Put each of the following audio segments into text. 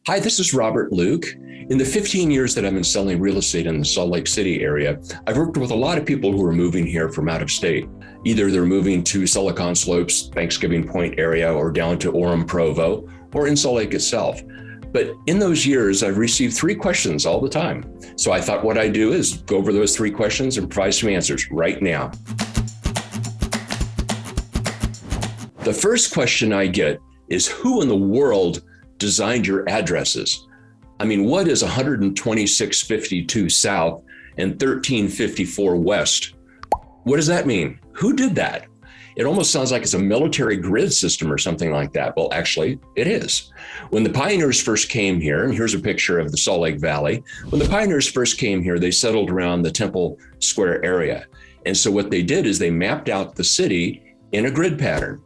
Hi, this is Robert Luke. In the 15 years that I've been selling real estate in the Salt Lake City area, I've worked with a lot of people who are moving here from out of state. Either they're moving to Silicon Slopes, Thanksgiving Point area, or down to Orem, Provo, or in Salt Lake itself. But in those years, I've received 3 questions all the time. So I thought what I'd do is go over those 3 questions and provide some answers right now. The first question I get is, who in the world designed your addresses? I mean, what is 12652 South and 1354 West? What does that mean? Who did that? It almost sounds like it's a military grid system or something like that. Well, actually, it is. When the pioneers first came here, and here's a picture of the Salt Lake Valley. When the pioneers first came here, they settled around the Temple Square area. And so what they did is they mapped out the city in a grid pattern.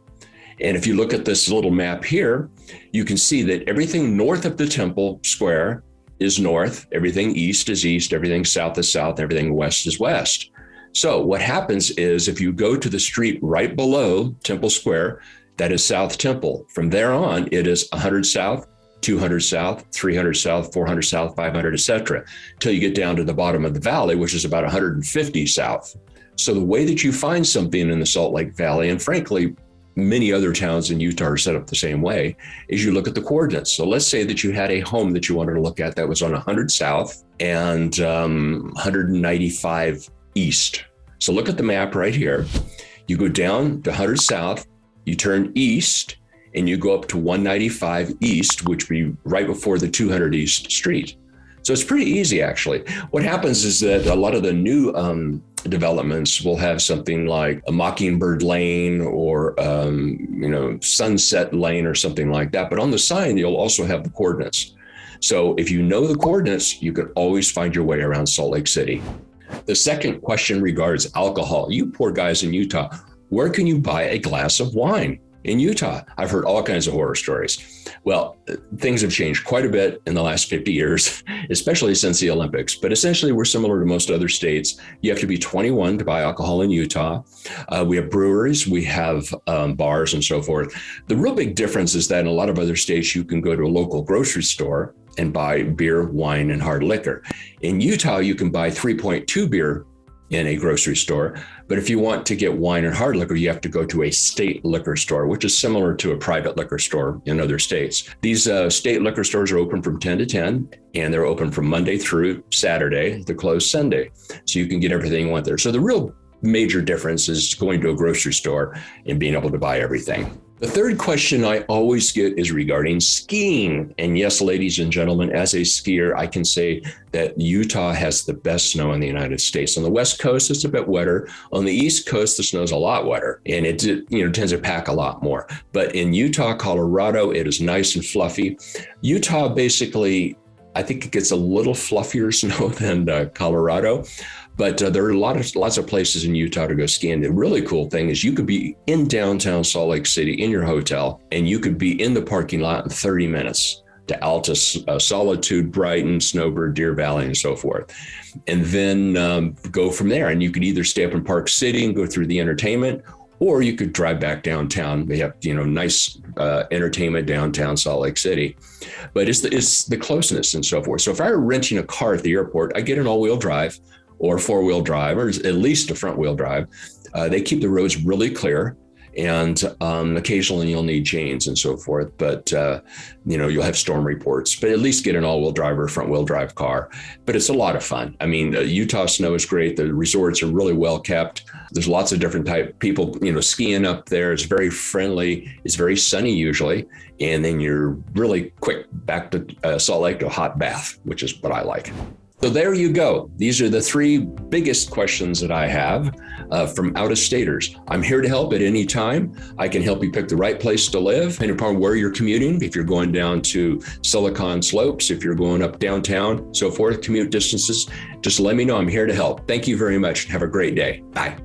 And if you look at this little map here, you can see that everything north of the Temple Square is north, everything east is east, everything south is south, everything west is west. So what happens is if you go to the street right below Temple Square, that is South Temple. From there on, it is 100 South, 200 South, 300 South, 400 South, 500, etc., till you get down to the bottom of the valley, which is about 150 South. So the way that you find something in the Salt Lake Valley, and frankly, many other towns in Utah are set up the same way, is you look at the coordinates. So let's say that you had a home that you wanted to look at that was on 100 South and 195 East. So look at the map right here. You go down to 100 South, you turn east, and you go up to 195 East, which would be right before the 200 East Street. So it's pretty easy, actually. What happens is that a lot of the new developments will have something like a Mockingbird Lane or Sunset Lane or something like that. But on the sign, you'll also have the coordinates. So if you know the coordinates, you can always find your way around Salt Lake City. The second question regards alcohol. You poor guys in Utah, where can you buy a glass of wine? In Utah, I've heard all kinds of horror stories. Well, things have changed quite a bit in the last 50 years, especially since the Olympics. But essentially, we're similar to most other states. You have to be 21 to buy alcohol in Utah. We have breweries, we have bars and so forth. The real big difference is that in a lot of other states, you can go to a local grocery store and buy beer, wine, and hard liquor. In Utah, you can buy 3.2 beer in a grocery store. But if you want to get wine and hard liquor, you have to go to a state liquor store, which is similar to a private liquor store in other states. These state liquor stores are open from 10 to 10, and they're open from Monday through Saturday. They're closed Sunday. So you can get everything you want there. So the real major difference is going to a grocery store and being able to buy everything. The third question I always get is regarding skiing. And yes, ladies and gentlemen, as a skier, I can say that Utah has the best snow in the United States. On the West Coast, it's a bit wetter. On the East Coast, the snow's a lot wetter, and it tends to pack a lot more. But in Utah, Colorado, it is nice and fluffy. Utah, basically, I think it gets a little fluffier snow than Colorado. But there are lots of places in Utah to go skiing. The really cool thing is you could be in downtown Salt Lake City in your hotel, and you could be in the parking lot in 30 minutes to Altus, Solitude, Brighton, Snowbird, Deer Valley, and so forth. And then go from there. And you could either stay up in Park City and go through the entertainment, or you could drive back downtown. They have, nice entertainment downtown Salt Lake City. But it's the closeness and so forth. So if I were renting a car at the airport, I get an all-wheel drive or 4-wheel drive, or at least a front-wheel drive. They keep the roads really clear, and occasionally you'll need chains and so forth, but you'll have storm reports, but at least get an all-wheel drive or front-wheel drive car. But it's a lot of fun. I mean, Utah snow is great. The resorts are really well kept. There's lots of different type people, skiing up there. It's very friendly. It's very sunny usually. And then you're really quick back to Salt Lake to a hot bath, which is what I like. So there you go. These are the 3 biggest questions that I have from out-of-staters. I'm here to help at any time. I can help you pick the right place to live, depending upon where you're commuting. If you're going down to Silicon Slopes, if you're going up downtown, so forth, commute distances, just let me know. I'm here to help. Thank you very much. Have a great day. Bye.